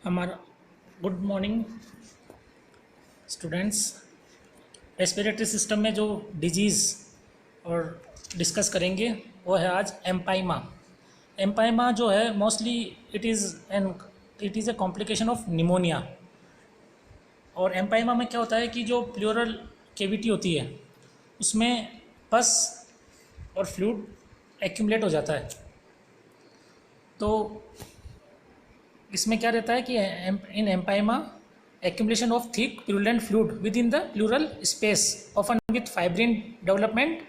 हमारा good morning students. Respiratory system में जो डिजीज़ और डिस्कस करेंगे वो है आज एम्पाइमा। एम्पाइमा जो है mostly it is a complication of pneumonia. और एम्पाइमा में क्या होता है कि जो प्लूरल केविटी होती है उसमें पस और फ्लूइड एक्यूमुलेट हो जाता है। तो इसमें क्या रहता है कि इन empyema accumulation of thick purulent fluid within the pleural space, often with fibrin development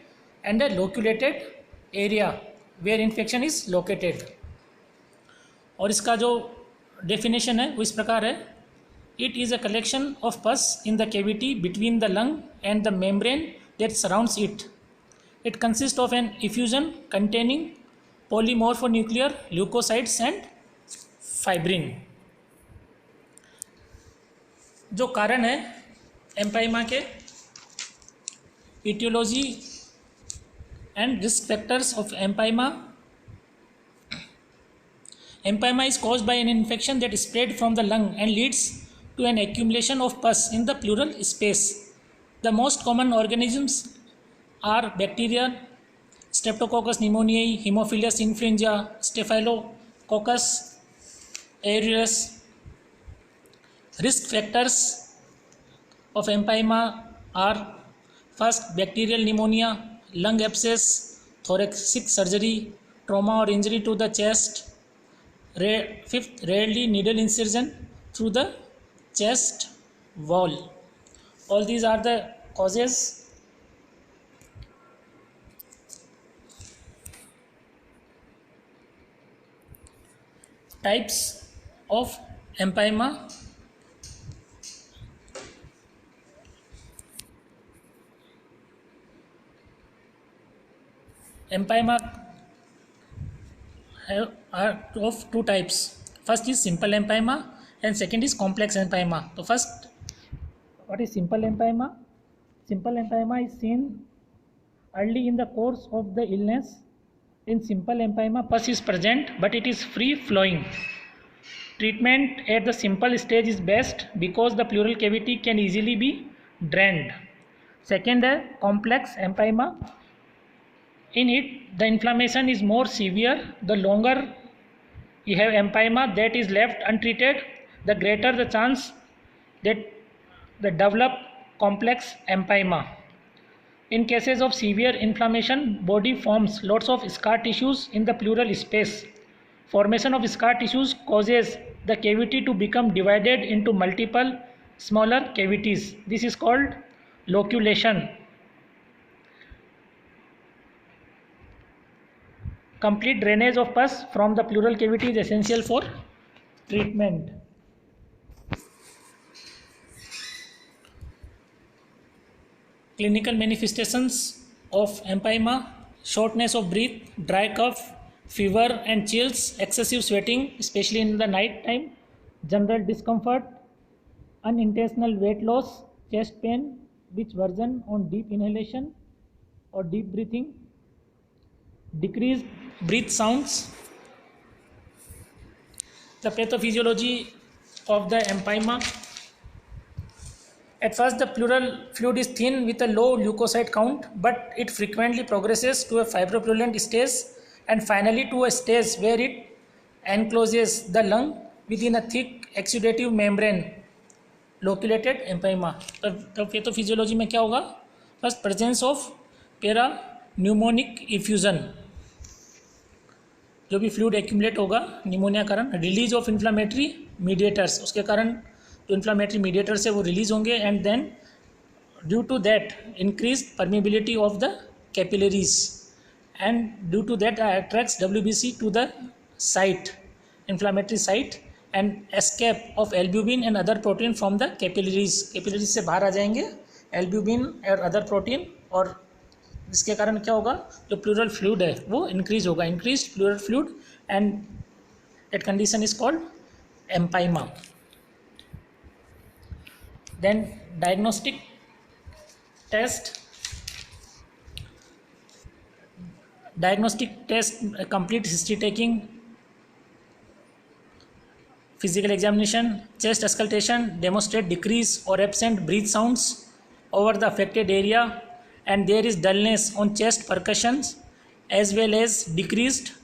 and a loculated area where infection is located। और इसका जो डेफिनेशन है वो इस प्रकार है: it is a collection of pus in the cavity between the lung and the membrane that surrounds it. It consist of an effusion containing polymorphonuclear leukocytes and fibrin. जो कारण है एम्पाइमा के, etiology and risk factors of empyema. Empyema is caused by an infection that spread from the lung and leads to an accumulation of pus in the pleural space. The most common organisms are bacteria, Streptococcus pneumoniae, Haemophilus influenza, Staphylococcus aureus. Risk factors of empyema are: first, bacterial pneumonia, lung abscess, thoracic surgery, trauma or injury to the chest. Fifth, rarely needle incision through the chest wall. All these are the causes. Types of empyema. Empyema are of two types. First is simple empyema and second is complex empyema. So first, what is simple empyema? Simple empyema is seen early in the course of the illness. In simple empyema, pus is present but it is free flowing. Treatment at the simple stage is best because the pleural cavity can easily be drained. Second, complex empyema. In it, the inflammation is more severe. The longer you have empyema that is left untreated, the greater the chance that they develop complex empyema. In cases of severe inflammation, body forms lots of scar tissues in the pleural space. Formation of scar tissues causes the cavity to become divided into multiple smaller cavities. This is called loculation. Complete drainage of pus from the pleural cavity is essential for treatment. Clinical manifestations of empyema: shortness of breath, dry cough, fever and chills, excessive sweating, especially in the night time, general discomfort, unintentional weight loss, chest pain which worsen on deep inhalation or deep breathing, decreased breath sounds. The pathophysiology of the empyema: at first, the pleural fluid is thin with a low leukocyte count, but it frequently progresses to a fibropurulent stage and finally to a stage where it encloses the lung within a thick exudative membrane, loculated empyema. तो pathophysiology में क्या होगा? First, presence of parapneumonic effusion, जो भी fluid accumulate होगा pneumonia कारण, release of inflammatory mediators, उसके कारण जो इन्फ्लामेटरी मीडिएटर्स है वो रिलीज होंगे, and then due to that increase permeability of the capillaries, and due to that attracts WBC to the site, inflammatory site, and escape of albumin and other protein from the capillaries. Capillaries से बाहर आ जाएंगे albumin और other protein, और जिसके कारण क्या होगा, जो प्लूरल फ्लूइड है वो इंक्रीज होगा, increase pleural fluid, and that condition is called empyema. Then diagnostic test, complete history taking, Physical examination, chest auscultation demonstrate decrease or absent breath sounds over the affected area, and there is dullness on chest percussions as well as decreased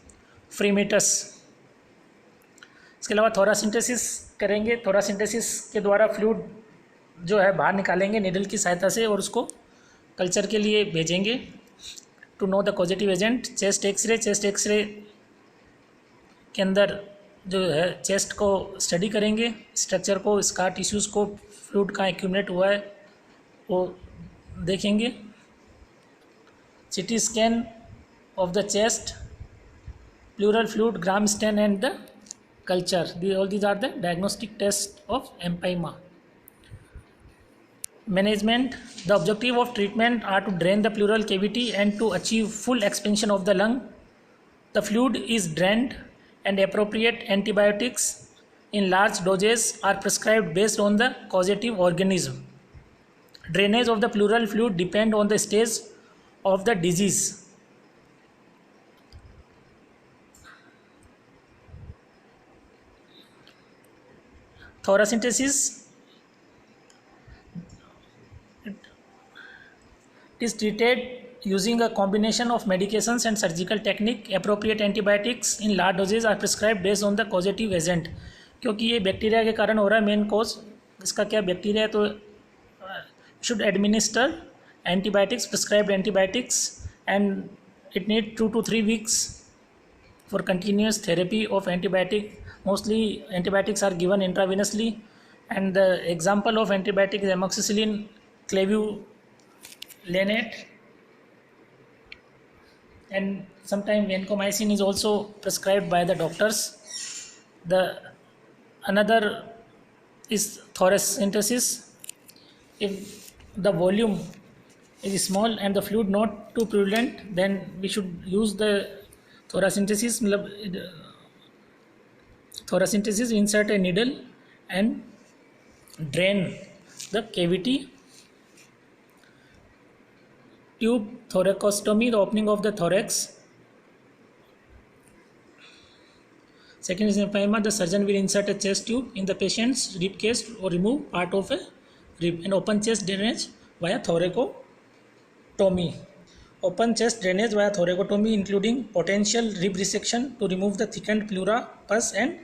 फ्रीमेटस। इसके अलावा थोरासिंथेसिस करेंगे। थोरासिंथेसिस के द्वारा fluid जो है बाहर निकालेंगे needle की सहायता से और उसको कल्चर के लिए भेजेंगे। To know the positive agent, chest x-ray के अंदर जो है चेस्ट को स्टडी करेंगे, स्ट्रक्चर को, स्कार टिश्यूज़ को, फ्लूइड कहाँ एक्यूमुलेट हुआ है वो देखेंगे। CT scan of the chest, pleural fluid, gram stain and the culture. All these are the diagnostic tests of empyema. Management, the objective of treatment are to drain the pleural cavity and to achieve full expansion of the lung. The fluid is drained and appropriate antibiotics in large doses are prescribed based on the causative organism. Drainage of the pleural fluid depend on the stage of the disease. Thoracentesis is treated using a combination of medications and surgical technique. Appropriate antibiotics in large doses are prescribed based on the causative agent. क्योंकि ये bacteria के कारण हो रहा है, main cause इसका क्या bacteria है, तो should administer antibiotics, prescribed antibiotics, and it need 2 to 3 weeks for continuous therapy of antibiotic. Mostly antibiotics are given intravenously, and the example of antibiotic is amoxicillin, clavulanate, and sometimes vancomycin is also prescribed by the doctors. The another is thoracentesis. If the volume is small and the fluid not too purulent, then we should use the thoracentesis. Thoracentesis, insert a needle and drain the cavity. Tube thoracostomy, the opening of the thorax. Second is empyema, the surgeon will insert a chest tube in the patient's rib cage or remove part of a rib, and open chest drainage via thoracotomy. Open chest drainage via thoracotomy including potential rib resection to remove the thickened pleura, pus and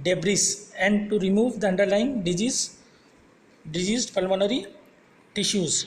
debris, and to remove the underlying diseased pulmonary tissues.